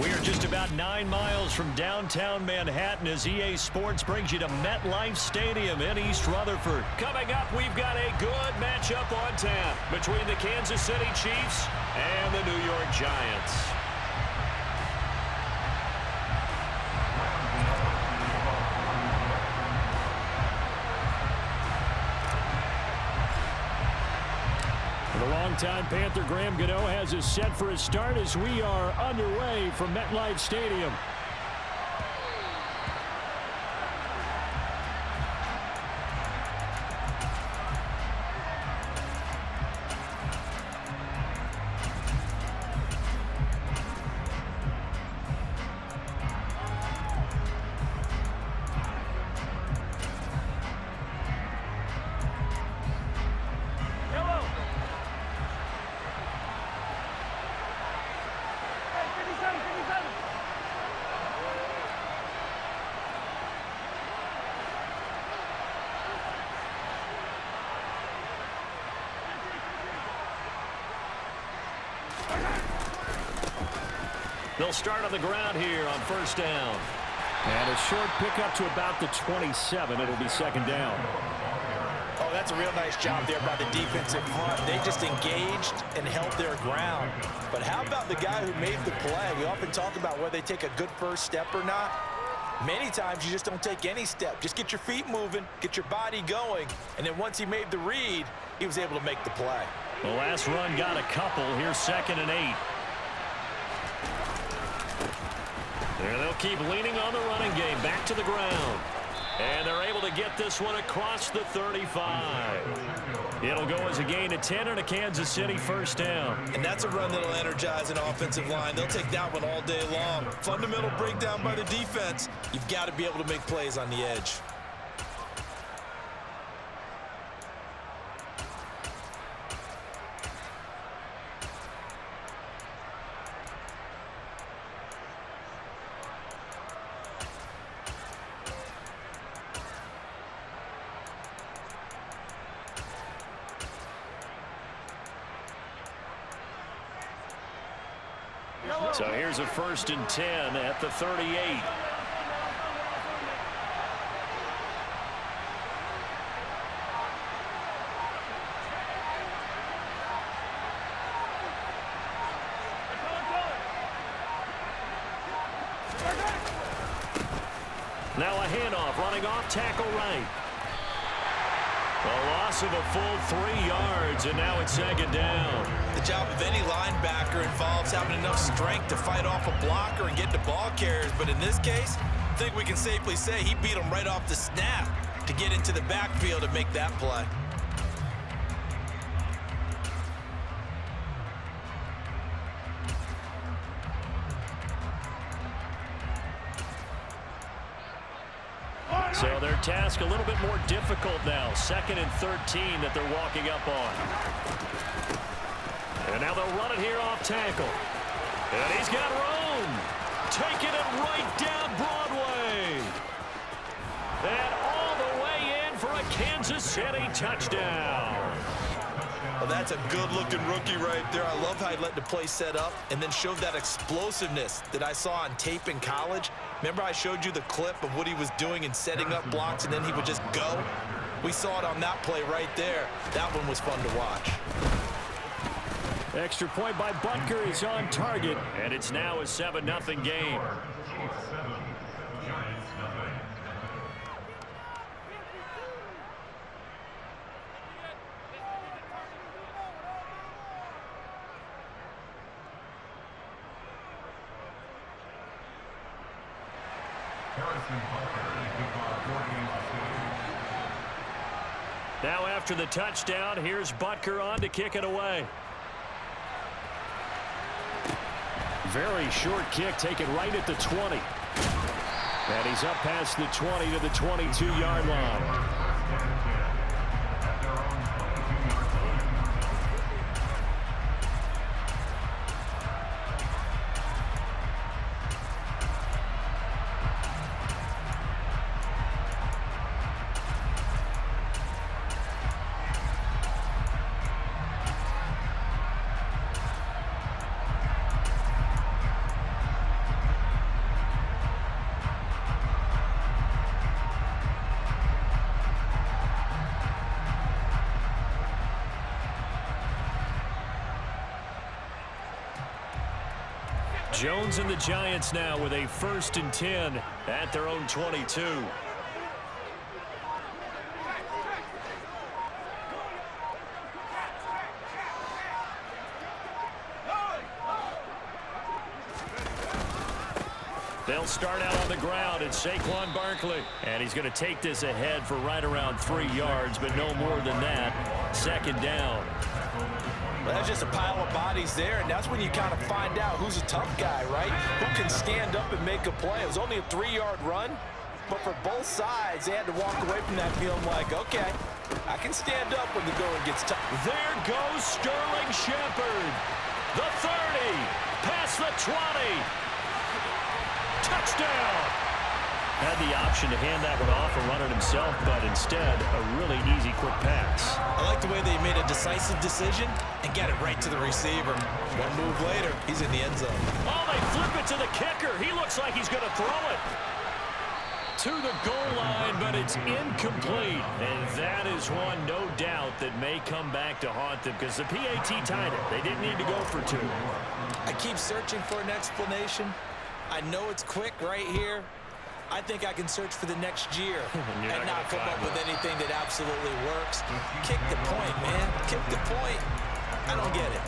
We are just about 9 miles from downtown Manhattan as EA Sports brings you to MetLife Stadium in East Rutherford. Coming up, we've got a good matchup on tap between the Kansas City Chiefs and the New York Giants. The longtime Panther Graham Gano has us set for a start as we are underway from MetLife Stadium. They'll start on the ground here on first down. And a short pickup to about the 27. It'll be second down. Oh, that's a real nice job there by the defensive front. They just engaged and held their ground. But how about the guy who made the play? We often talk about whether they take a good first step or not. Many times you just don't take any step. Just get your feet moving, get your body going, and then once he made the read, he was able to make the play. The last run got a couple. Here's 2nd and 8. There they'll keep leaning on the running game. Back to the ground. And they're able to get this one across the 35. It'll go as a gain of 10 and a Kansas City first down. And that's a run that'll energize an offensive line. They'll take that one all day long. Fundamental breakdown by the defense. You've got to be able to make plays on the edge. So here's a 1st and 10 at the 38. Now a handoff running off tackle right. A loss of a full 3 yards, and now it's second down. The job of any linebacker involves having enough strength to fight off a blocker and get to ball carriers. But in this case, I think we can safely say he beat him right off the snap to get into the backfield and make that play. So their task a little bit more difficult now. 2nd and 13 that they're walking up on. And now they'll run it here off tackle. And he's got room. Taking it right down Broadway. And all the way in for a Kansas City touchdown. Well, that's a good-looking rookie right there. I love how he let the play set up and then showed that explosiveness that I saw on tape in college. Remember I showed you the clip of what he was doing and setting up blocks, and then he would just go? We saw it on that play right there. That one was fun to watch. Extra point by Butker is on target, and it's now a 7-0 game. Now after the touchdown, here's Butker on to kick it away. Very short kick, taken right at the 20. And he's up past the 20 to the 22-yard line. Jones and the Giants now with a 1st and 10 at their own 22. They'll start out on the ground. It's Saquon Barkley. And he's going to take this ahead for right around 3 yards, but no more than that. 2nd down. Well, that's just a pile of bodies there, and that's when you kind of find out who's a tough guy, right? Who can stand up and make a play. It was only a 3-yard run, but for both sides, they had to walk away from that feeling like, okay, I can stand up when the going gets tough. There goes Sterling Shepard. The 30, past the 20. Touchdown! Had the option to hand that one off and run it himself, but instead, a really easy, quick pass. I like the way they made a decisive decision and get it right to the receiver. One move later, he's in the end zone. Oh, they flip it to the kicker. He looks like he's going to throw it to the goal line, but it's incomplete. And that is one, no doubt, that may come back to haunt them because the PAT tied it. They didn't need to go for 2. I keep searching for an explanation. I know it's quick right here. I think I can search for the next year and not come up with anything that absolutely works. Kick the point, man. Kick the point. I don't get it.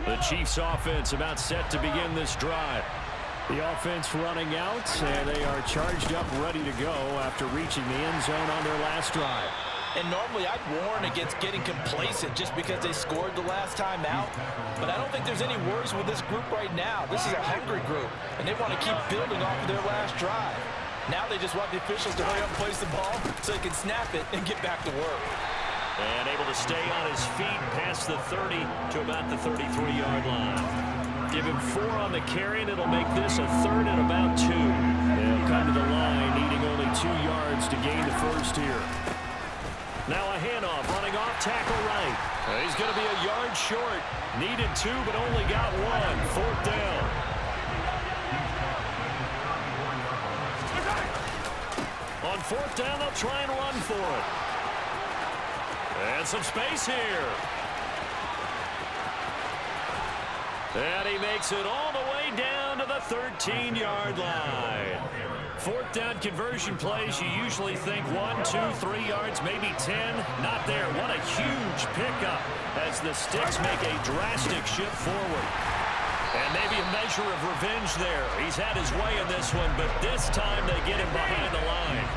The Chiefs offense about set to begin this drive. The offense running out, and they are charged up, ready to go after reaching the end zone on their last drive. And normally I'd warn against getting complacent just because they scored the last time out. But I don't think there's any worries with this group right now. This is a hungry group, and they want to keep building off of their last drive. Now they just want the officials to hurry up and place the ball so they can snap it and get back to work. And able to stay on his feet past the 30 to about the 33-yard line. Give him 4 on the carry, and it'll make this a 3rd and about 2. They'll come to the line, needing only 2 yards to gain the first here. Now a handoff, running off tackle right. He's going to be a yard short. Needed 2, but only got 1. 4th down. On 4th down, they'll try and run for it. And some space here. And he makes it all the way down to the 13-yard line. 4th down conversion plays, you usually think 1, 2, 3 yards, maybe 10. Not there. What a huge pickup as the Sticks make a drastic shift forward. And maybe a measure of revenge there. He's had his way in this one, but this time they get him behind the line.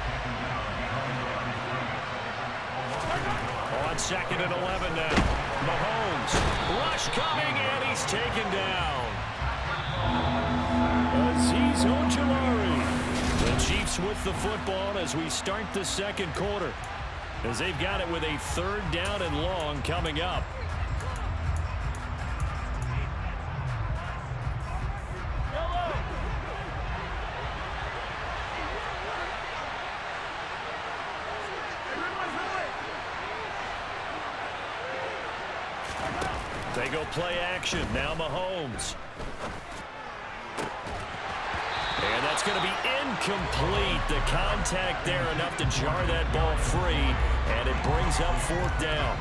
On 2nd and 11 now. Mahomes, rush coming, and he's taken down. Azeez Ojulari. The Chiefs with the football as we start the 2nd quarter, as they've got it with a 3rd down and long coming up. They go play action. Now Mahomes. And that's going to be incomplete. The contact there enough to jar that ball free. And it brings up 4th down.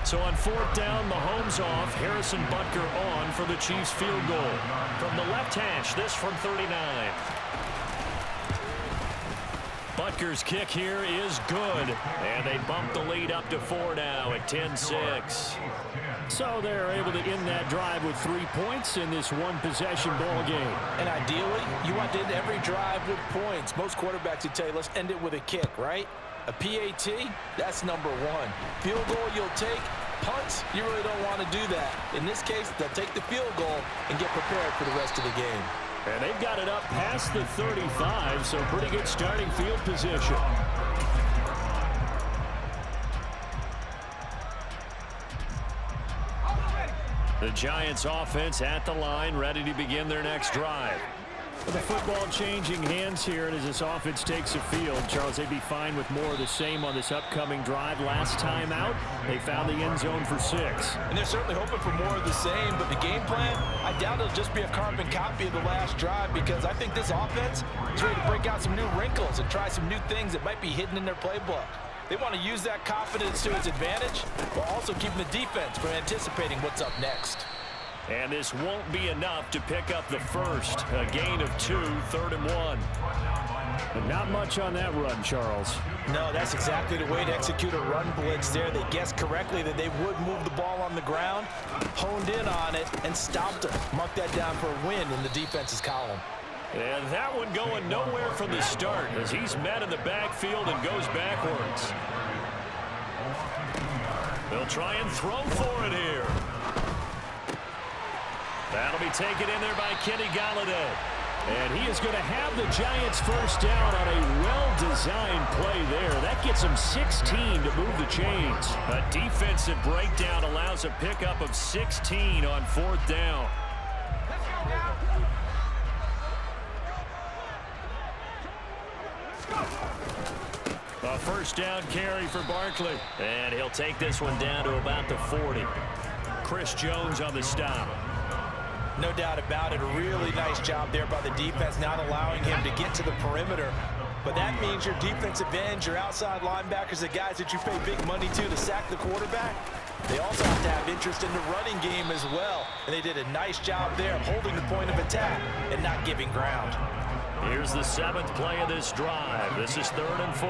So on 4th down, Mahomes off. Harrison Butker on for the Chiefs field goal. From the left hash, this from 39. Butker's kick here is good. And they bump the lead up to 4 now at 10-6. So they're able to end that drive with 3 points in this one-possession ball game. And ideally, you want to end every drive with points. Most quarterbacks would tell you, let's end it with a kick, right? A PAT, that's number 1. Field goal you'll take. Punts, you really don't want to do that. In this case, they'll take the field goal and get prepared for the rest of the game. And they've got it up past the 35, so pretty good starting field position. The Giants offense at the line, ready to begin their next drive. With the football changing hands here, and as this offense takes the field, Charles, they'd be fine with more of the same on this upcoming drive. Last time out, they found the end zone for 6. And they're certainly hoping for more of the same, but the game plan, I doubt it'll just be a carbon copy of the last drive, because I think this offense is ready to break out some new wrinkles and try some new things that might be hidden in their playbook. They want to use that confidence to its advantage, while also keeping the defense from anticipating what's up next. And this won't be enough to pick up the first. A gain of 2, 3rd and 1. But not much on that run, Charles. No, that's exactly the way to execute a run blitz there. They guessed correctly that they would move the ball on the ground, honed in on it, and stopped them. Mark that down for a win in the defense's column. And that one going nowhere from the start as he's met in the backfield and goes backwards. They'll try and throw for it here. That'll be taken in there by Kenny Golladay. And he is going to have the Giants first down on a well-designed play there. That gets him 16 to move the chains. A defensive breakdown allows a pickup of 16 on 4th down. A first down carry for Barkley. And he'll take this one down to about the 40. Chris Jones on the stop. No doubt about it. A really nice job there by the defense, not allowing him to get to the perimeter. But that means your defensive ends, your outside linebackers, the guys that you pay big money to sack the quarterback, they also have to have interest in the running game as well. And they did a nice job there of holding the point of attack and not giving ground. Here's the 7th play of this drive. This is 3rd and 4.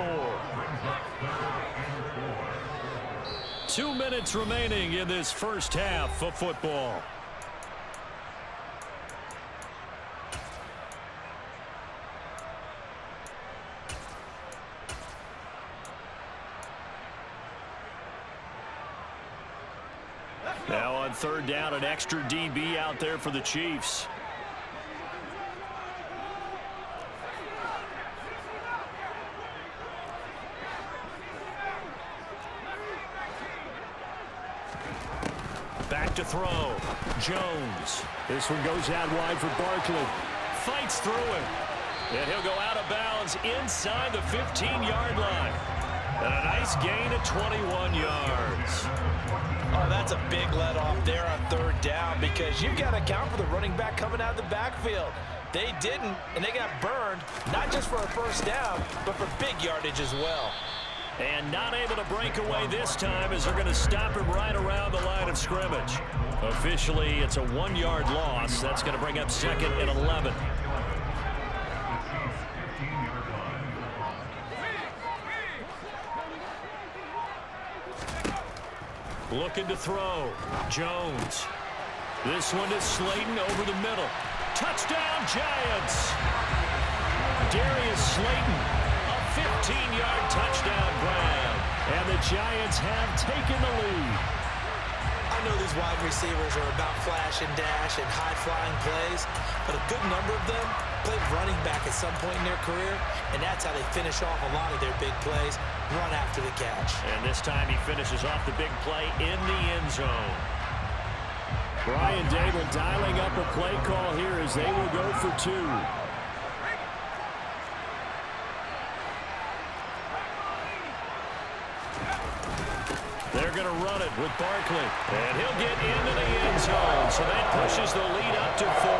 2 minutes remaining in this first half of football. Now on 3rd down, an extra DB out there for the Chiefs. Back to throw. Jones. This one goes out wide for Barkley. Fights through it. And he'll go out of bounds inside the 15-yard line. And a nice gain of 21 yards. Oh, that's a big let off there on 3rd down, because you've got to account for the running back coming out of the backfield. They didn't, and they got burned, not just for a first down, but for big yardage as well. And not able to break away this time as they're going to stop him right around the line of scrimmage. Officially, it's a 1-yard loss. That's going to bring up 2nd and 11. Looking to throw. Jones. This one to Slayton over the middle. Touchdown, Giants! Darius Slayton, a 15-yard touchdown grab. And the Giants have taken the lead. I know these wide receivers are about flash and dash and high-flying plays, but a good number of them played running back at some point in their career, and that's how they finish off a lot of their big plays, run after the catch. And this time he finishes off the big play in the end zone. Brian Dable dialing up a play call here as they will go for 2. They're going to run it with Barkley. And he'll get into the end zone. So that pushes the lead up to 4.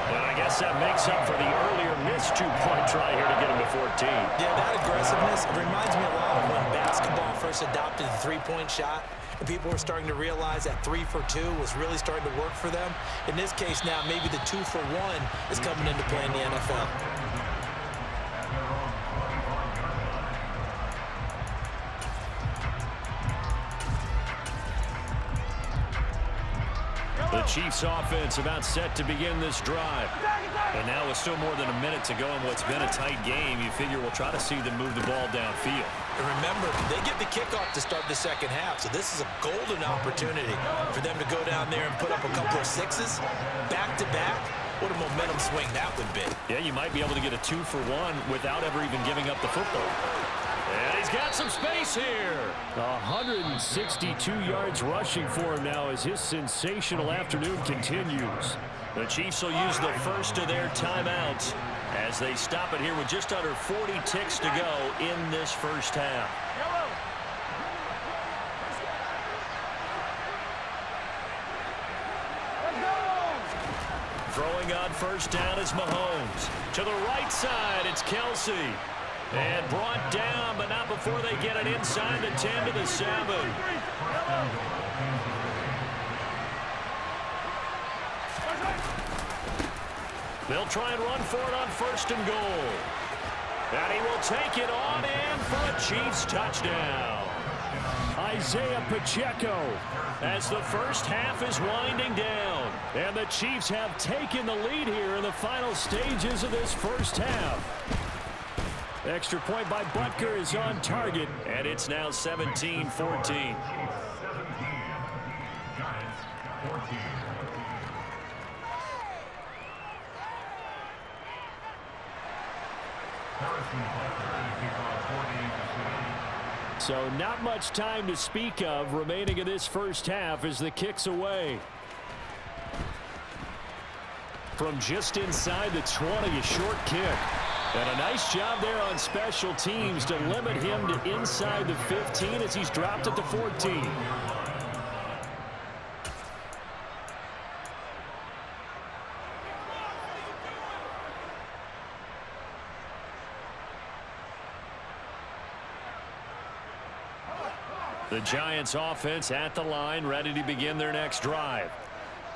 And I guess that makes up for the earlier missed 2-point try here to get him to 14. Yeah, that aggressiveness, it reminds me a lot of when basketball first adopted the three-point shot. And people were starting to realize that 3 for 2 was really starting to work for them. In this case now, maybe the 2 for 1 is coming into play in the NFL. The Chiefs offense about set to begin this drive. And now with still more than a minute to go in what's been a tight game, you figure we'll try to see them move the ball downfield. And remember, they get the kickoff to start the second half, so this is a golden opportunity for them to go down there and put up a couple of 6s back-to-back. What a momentum swing that would be. Yeah, you might be able to get a 2 for 1 without ever even giving up the football. And he's got some space here. 162 yards rushing for him now as his sensational afternoon continues. The Chiefs will use the first of their timeouts as they stop it here with just under 40 ticks to go in this first half. Throwing on first down is Mahomes. To the right side, it's Kelsey. And brought down, but not before they get it inside the 10 to the 7. They'll try and run for it on first and goal. And he will take it on in for a Chiefs touchdown. Isaiah Pacheco as the first half is winding down. And the Chiefs have taken the lead here in the final stages of this first half. Extra point by Butker is on target, and it's now 17-14. So not much time to speak of remaining in this first half as the kick's away. From just inside the 20, a short kick. And a nice job there on special teams to limit him to inside the 15 as he's dropped at the 14. The Giants offense at the line, ready to begin their next drive.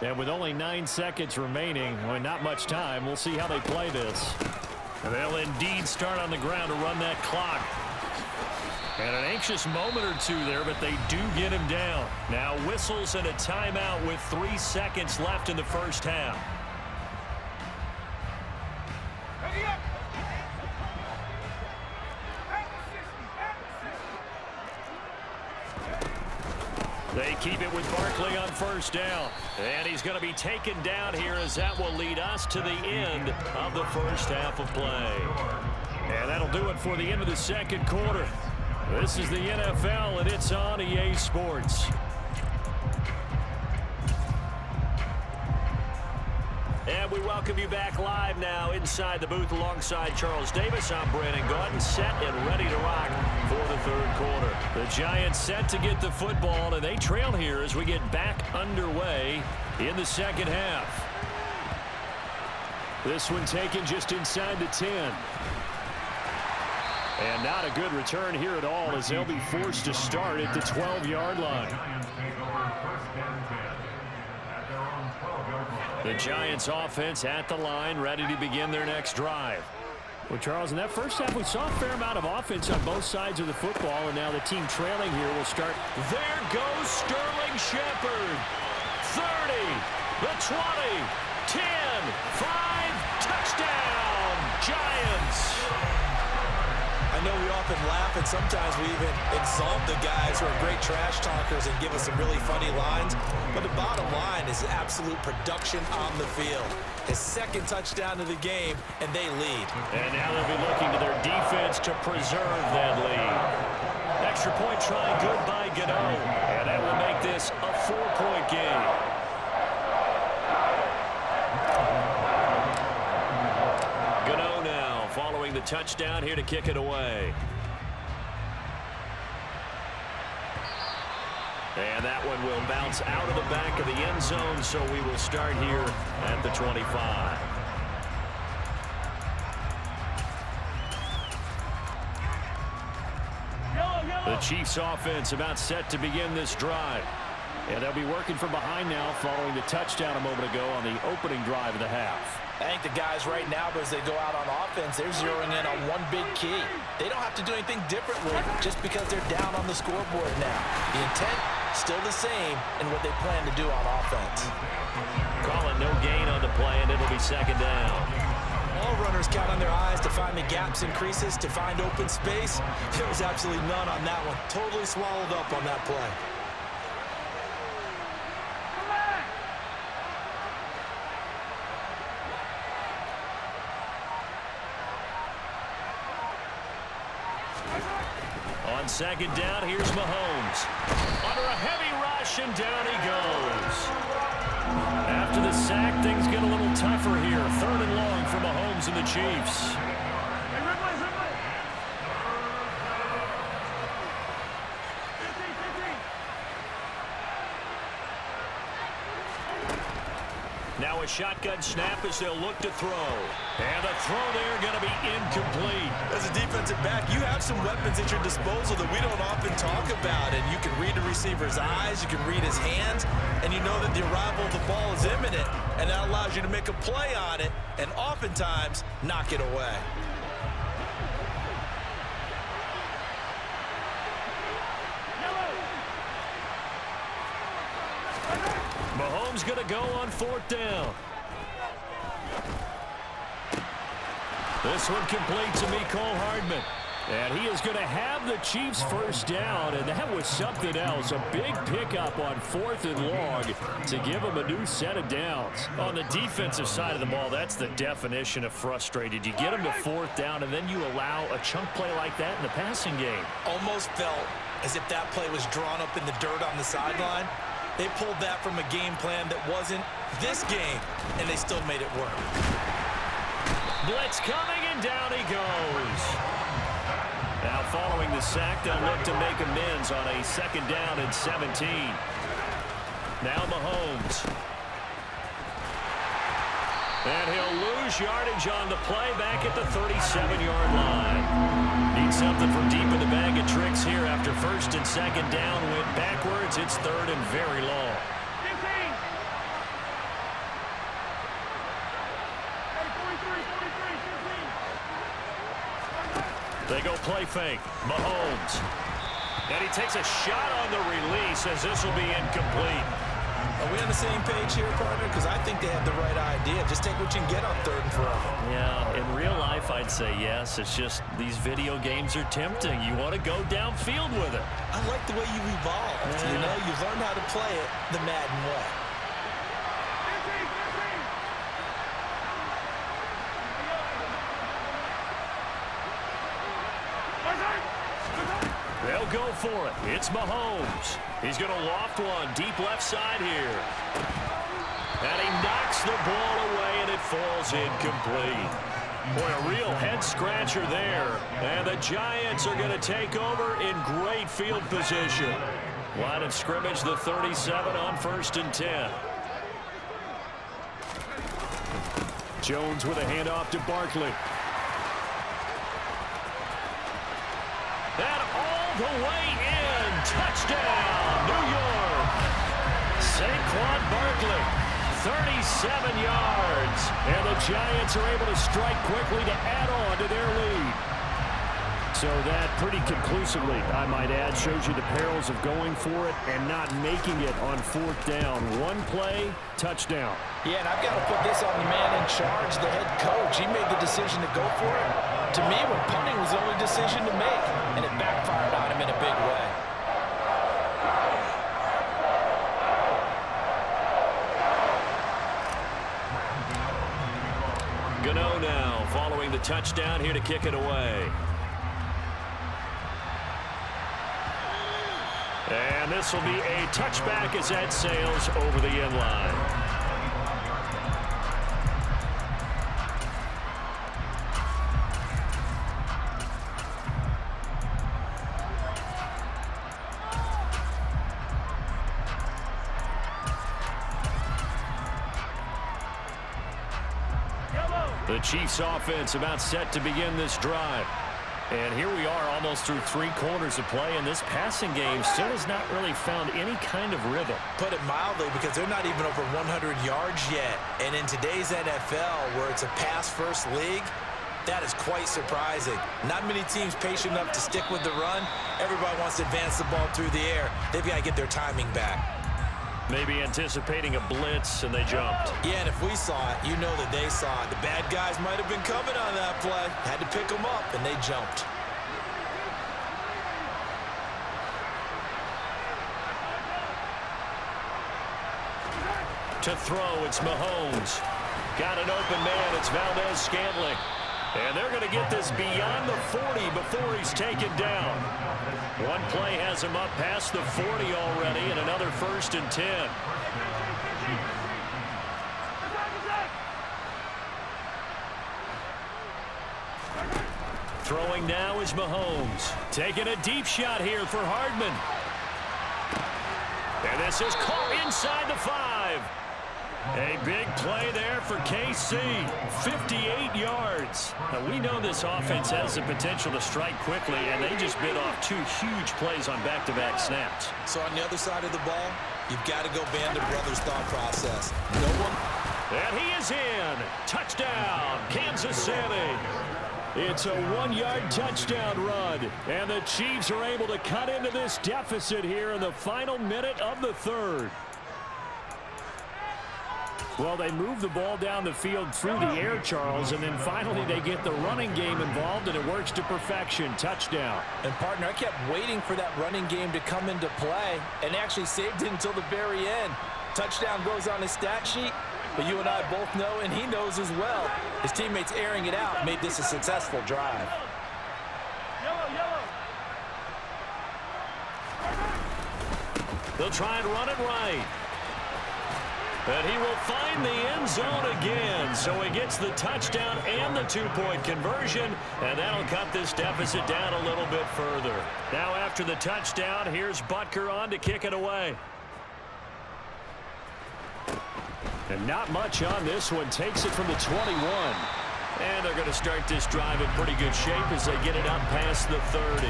And with only 9 seconds remaining, well, not much time, we'll see how they play this. They'll indeed start on the ground to run that clock. And an anxious moment or two there, but they do get him down. Now whistles and a timeout with 3 seconds left in the first half. They keep it with Barkley on first down. And he's going to be taken down here as that will lead us to the end of the first half of play. And that'll do it for the end of the second quarter. This is the NFL, and it's on EA Sports. And we welcome you back live now inside the booth alongside Charles Davis. I'm Brandon Gaudin, set and ready to rock for the third quarter. The Giants set to get the football, and they trail here as we get back underway in the second half. This one taken just inside the 10. And not a good return here at all as they'll be forced to start at the 12-yard line. The Giants offense at the line, ready to begin their next drive. Well, Charles, in that first half, we saw a fair amount of offense on both sides of the football, and now the team trailing here will start. There goes Sterling Shepard. 30, the 20, 10, 5, touchdown, Giants. I know we often laugh, and sometimes we even exalt the guys who are great trash talkers and give us some really funny lines. But the bottom line is absolute production on the field. His second touchdown of the game, and they lead. And now they'll be looking to their defense to preserve that lead. Extra point try good by Gano. And that will make this a 4-point game. Gano now following the touchdown here to kick it away. And that one will bounce out of the back of the end zone, so we will start here at the 25. The Chiefs offense about set to begin this drive. And they'll be working from behind now following the touchdown a moment ago on the opening drive of the half. I think the guys right now, as they go out on offense, they're zeroing in on one big key. They don't have to do anything differently just because they're down on the scoreboard now. The intent, still the same in what they plan to do on offense. Calling no gain on the play, and it'll be second down. All runners count on their eyes to find the gaps and creases, to find open space. There was absolutely none on that one. Totally swallowed up on that play. On second down, here's Mahomes. Under a heavy rush, and down he goes. After the sack, things get a little tougher here. 3rd and long for Mahomes and the Chiefs. Now a shotgun snap as they'll look to throw. And the throw there going to be incomplete. As a defensive back, you have some weapons at your disposal that we don't often talk about. And you can read the receiver's eyes, you can read his hands, and you know that the arrival of the ball is imminent. And that allows you to make a play on it and oftentimes knock it away. Mahomes going to go on 4th down. This one complete to Mecole Hardman. And he is going to have the Chiefs first down, and that was something else. A big pickup on 4th and long to give them a new set of downs. On the defensive side of the ball, that's the definition of frustrated. You get them to 4th down, and then you allow a chunk play like that in the passing game. Almost felt as if that play was drawn up in the dirt on the sideline. They pulled that from a game plan that wasn't this game, and they still made it work. Blitz coming, and down he goes. Now following the sack, they'll look to make amends on a 2nd down and 17. Now Mahomes. And he'll lose yardage on the play back at the 37-yard line. Need something from deep in the bag of tricks here after 1st and 2nd down. Went backwards. It's 3rd and very long. 15. They go play fake. Mahomes. And he takes a shot on the release as this will be incomplete. Are we on the same page here, partner? Because I think they had the right idea. Just take what you can get on 3rd and forever. Yeah, in real life, I'd say yes. It's just these video games are tempting. You want to go downfield with it. I like the way you've evolved. Yeah. You know, you've learned how to play it the Madden way. They'll go for it. It's Mahomes. He's going to loft one deep left side here. And he knocks the ball away, and it falls incomplete. Boy, a real head-scratcher there. And the Giants are going to take over in great field position. Line of scrimmage, the 37 on 1st and 10. Jones with a handoff to Barkley. And all the way in. Touchdown, New York. Saquon Barkley, 37 yards. And the Giants are able to strike quickly to add on to their lead. So that pretty conclusively, I might add, shows you the perils of going for it and not making it on 4th down. One play, touchdown. Yeah, and I've got to put this on the man in charge, the head coach. He made the decision to go for it. To me, when punting was the only decision to make, and it backfired on him in a big way. Gano now following the touchdown here to kick it away. And this will be a touchback as that sails over the end line. The Chiefs offense about set to begin this drive. And here we are almost through 3 quarters of play, and this passing game still has not really found any kind of rhythm. Put it mildly, because they're not even over 100 yards yet. And in today's NFL, where it's a pass-first league, that is quite surprising. Not many teams patient enough to stick with the run. Everybody wants to advance the ball through the air. They've got to get their timing back. Maybe anticipating a blitz, and they jumped. Yeah, and if we saw it, you know that they saw it. The bad guys might have been coming on that play. Had to pick them up, and they jumped. To throw, it's Mahomes. Got an open man, it's Valdez-Scantling. And they're going to get this beyond the 40 before he's taken down. One play has him up past the 40 already, and another 1st and 10. Throwing now is Mahomes. Taking a deep shot here for Hardman. And this is caught inside the 5. A big play there for KC. 58 yards. Now, we know this offense has the potential to strike quickly, and they just bit off 2 huge plays on back-to-back snaps. So on the other side of the ball, you've got to go Band of Brothers thought process. No one. And he is in. Touchdown, Kansas City. It's a 1-yard touchdown run, and the Chiefs are able to cut into this deficit here in the final minute of the 3rd. Well, they move the ball down the field through the air, Charles, and then finally they get the running game involved, and it works to perfection. Touchdown. And, partner, I kept waiting for that running game to come into play and actually saved it until the very end. Touchdown goes on his stat sheet. But you and I both know, and he knows as well, his teammates airing it out made this a successful drive. They'll try and run it right. And he will find the end zone again. So he gets the touchdown and the 2-point conversion, and that'll cut this deficit down a little bit further. Now after the touchdown, here's Butker on to kick it away. And not much on this one. Takes it from the 21. And they're going to start this drive in pretty good shape as they get it up past the 30.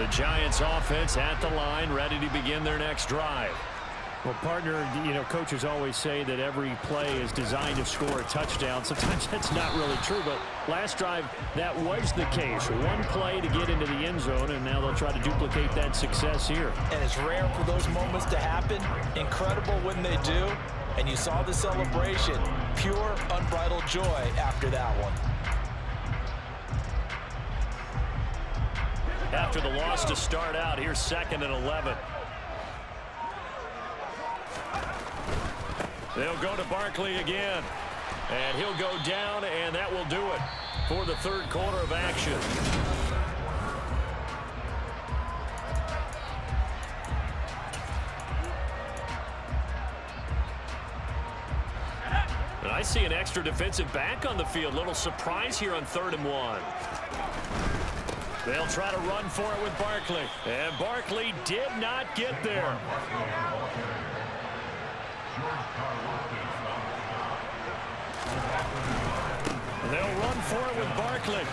The Giants offense at the line, ready to begin their next drive. Well, partner, you know, coaches always say that every play is designed to score a touchdown. Sometimes that's not really true, but last drive, that was the case. One play to get into the end zone, and now they'll try to duplicate that success here. And it's rare for those moments to happen. Incredible when they do. And you saw the celebration. Pure, unbridled joy after that one. After the loss to start out, here's 2nd and 11. They'll go to Barkley again. And he'll go down, and that will do it for the 3rd quarter of action. And I see an extra defensive back on the field. Little surprise here on 3rd and 1. They'll try to run for it with Barkley. And Barkley did not get there. They'll run for it with Barkley.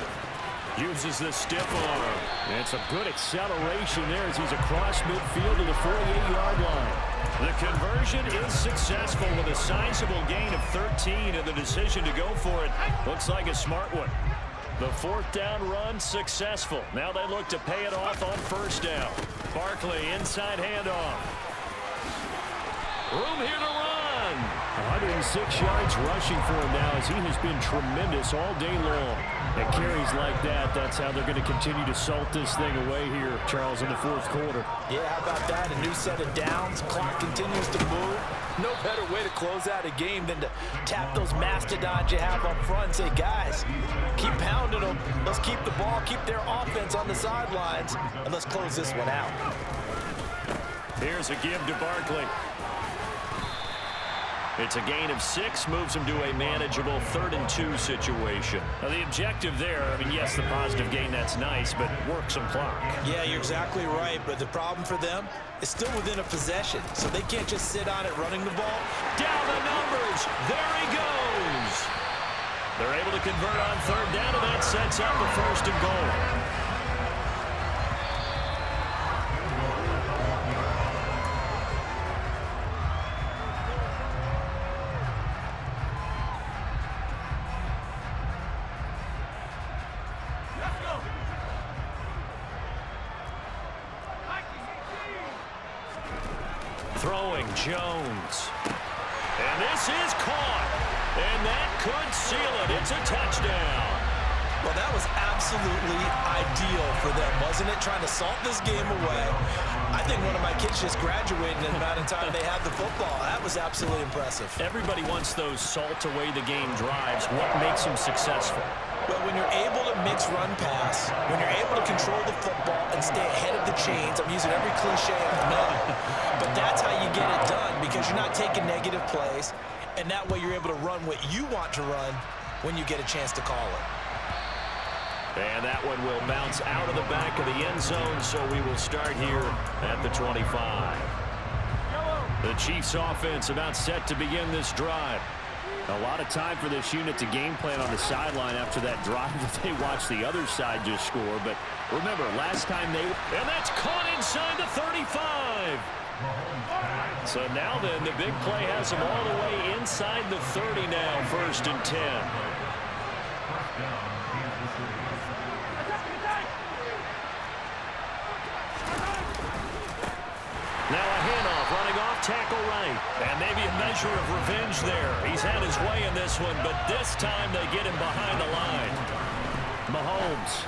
Uses the stiff arm. It's a good acceleration there as he's across midfield to the 48-yard line. The conversion is successful with a sizable gain of 13, and the decision to go for it looks like a smart one. The 4th down run successful. Now they look to pay it off on 1st down. Barkley inside handoff. Room here to run. 106 yards rushing for him now as he has been tremendous all day long. At carries like that, that's how they're going to continue to salt this thing away here, Charles, in the 4th quarter. Yeah, how about that? A new set of downs. Clock continues to move. No better way to close out a game than to tap those mastodons you have up front and say, guys, keep pounding them. Let's keep the ball, keep their offense on the sidelines, and let's close this one out. Here's a give to Barkley. It's a gain of 6, moves him to a manageable 3rd and 2 situation. Now, the objective there, I mean, yes, the positive gain, that's nice, but work some clock. Yeah, you're exactly right, but the problem for them is still within a possession, so they can't just sit on it running the ball. Down the numbers. There he goes. They're able to convert on 3rd down, and that sets up the 1st and goal. Throwing Jones. And this is caught. And that could seal it. It's a touchdown. Well, that was absolutely ideal for them, wasn't it? Trying to salt this game away. I think one of my kids just graduated in the amount of time they had the football. That was absolutely impressive. Everybody wants those salt away the game drives. What makes them successful? Well, when you're able to mix run pass, when you're able to control the football and stay ahead of the chains, I'm using every cliche I know, but that's how you get it done because you're not taking negative plays, and that way you're able to run what you want to run when you get a chance to call it. And that one will bounce out of the back of the end zone, so we will start here at the 25. The Chiefs offense about set to begin this drive. A lot of time for this unit to game plan on the sideline after that drive that they watched the other side just score. But remember, last time they... And that's caught inside the 35. So now then, the big play has them all the way inside the 30 now, 1st and 10. Now a handoff, running off tackle right. And maybe a measure of revenge there. He's had his way in this one, but this time they get him behind the line. Mahomes.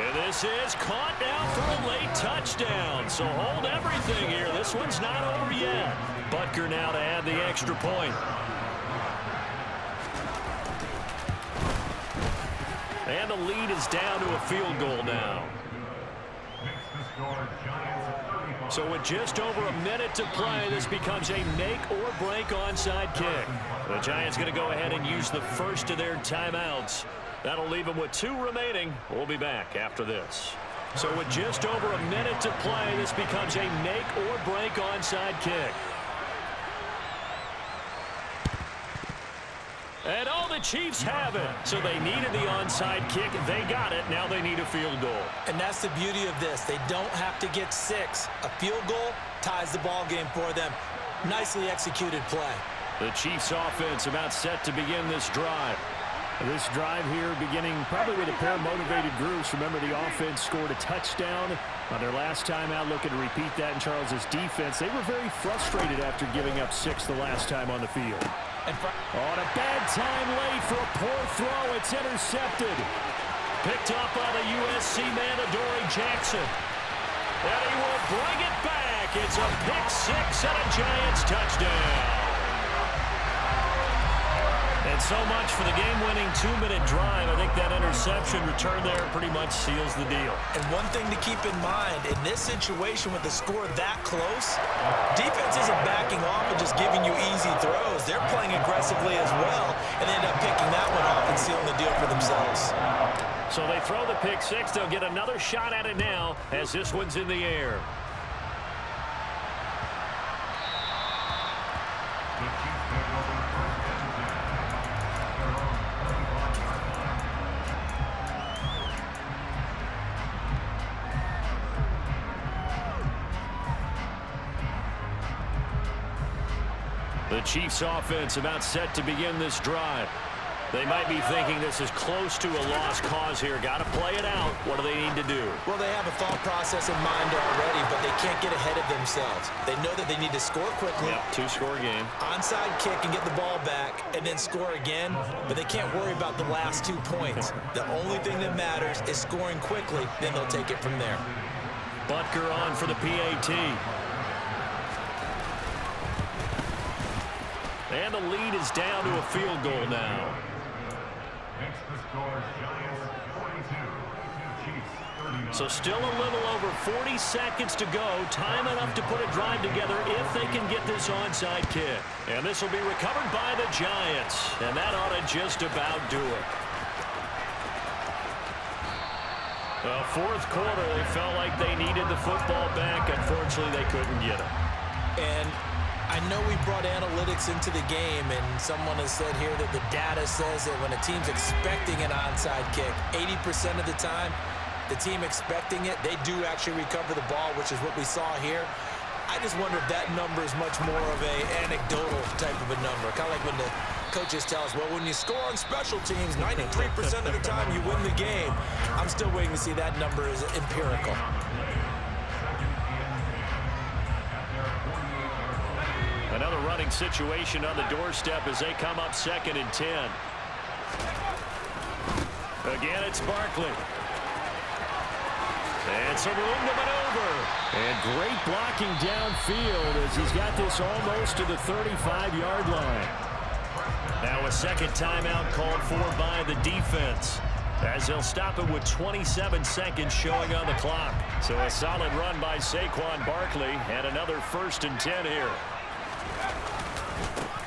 And this is caught now for a late touchdown. So hold everything here. This one's not over yet. Butker now to add the extra point. And the lead is down to a field goal now. So with just over a minute to play, this becomes a make-or-break onside kick. The Giants going to go ahead and use the first of their timeouts. That'll leave them with 2 remaining. We'll be back after this. So with just over a minute to play, this becomes a make-or-break onside kick. And all the Chiefs have it. So they needed the onside kick. They got it. Now they need a field goal. And that's the beauty of this. They don't have to get 6. A field goal ties the ball game for them. Nicely executed play. The Chiefs offense about set to begin this drive. This drive here beginning probably with a pair of motivated groups. Remember, the offense scored a touchdown on their last time out. Looking to repeat that in Charles's defense. They were very frustrated after giving up 6 the last time on the field. On a bad time late for a poor throw. It's intercepted. Picked up by the USC man, Adoree Jackson. And he will bring it back. It's a pick-6 and a Giants touchdown. And so much for the game-winning 2-minute drive. I think that interception return there pretty much seals the deal. And one thing to keep in mind, in this situation with the score that close, defense isn't backing off and just giving you easy throws. They're playing aggressively as well, and they end up picking that one off and sealing the deal for themselves. So they throw the pick-6. They'll get another shot at it now as this one's in the air. The Chiefs offense about set to begin this drive. They might be thinking this is close to a lost cause here. Got to play it out. What do they need to do? Well, they have a thought process in mind already, but they can't get ahead of themselves. They know that they need to score quickly. Yep, 2-score game. Onside kick and get the ball back and then score again, but they can't worry about the last 2 points. The only thing that matters is scoring quickly, then they'll take it from there. Butker on for the PAT. And the lead is down to a field goal now. So still a little over 40 seconds to go. Time enough to put a drive together if they can get this onside kick. And this will be recovered by the Giants. And that ought to just about do it. The 4th quarter, they felt like they needed the football back. Unfortunately, they couldn't get it. And I know we brought analytics into the game, and someone has said here that the data says that when a team's expecting an onside kick, 80% of the time, the team expecting it, they do actually recover the ball, which is what we saw here. I just wonder if that number is much more of an anecdotal type of a number. Kind of like when the coaches tell us, well, when you score on special teams, 93% of the time you win the game. I'm still waiting to see that number is empirical. Another running situation on the doorstep as they come up 2nd and 10. Again, it's Barkley. And some room to maneuver. And great blocking downfield as he's got this almost to the 35-yard line. Now a second timeout called for by the defense, as they'll stop it with 27 seconds showing on the clock. So a solid run by Saquon Barkley and another 1st and 10 here.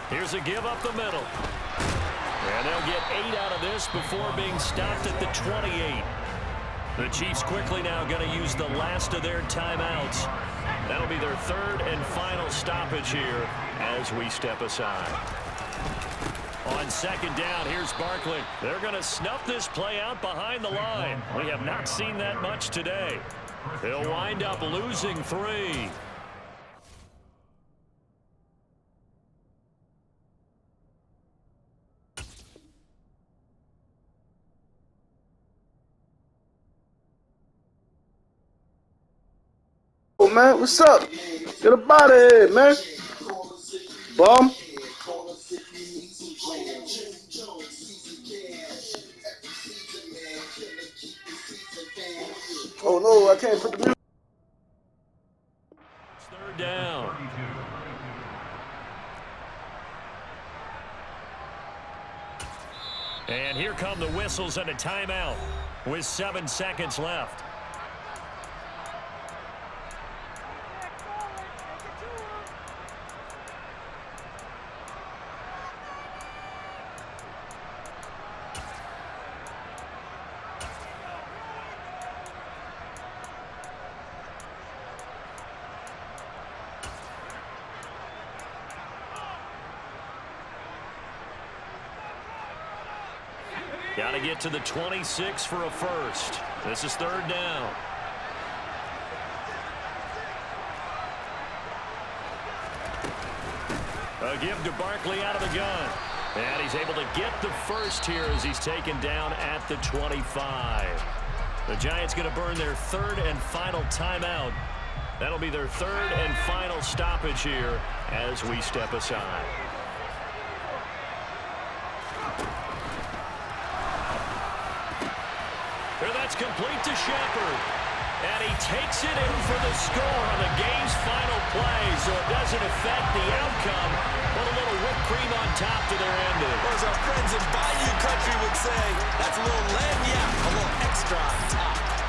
Here's a give up the middle. And they'll get 8 out of this before being stopped at the 28. The Chiefs quickly now going to use the last of their timeouts. That'll be their 3rd and final stoppage here as we step aside. On 2nd down, here's Barkley. They're going to snuff this play out behind the line. We have not seen that much today. They'll wind up losing 3. Oh, man, what's up? Get up out of here, man. Bum. Oh, no, I can't put the music. 3rd down. And here come the whistles and a timeout with 7 seconds left. Got to get to the 26 for a first. This is 3rd down. A give to Barkley out of the gun. And he's able to get the first here as he's taken down at the 25. The Giants going to burn their 3rd and final timeout. That'll be their 3rd and final stoppage here as we step aside. That's complete to Shepard. And he takes it in for the score on the game's final play, so it doesn't affect the outcome, but a little whipped cream on top to their ending. Or as our friends in Bayou Country would say, that's a little lagniappe, a little extra on top.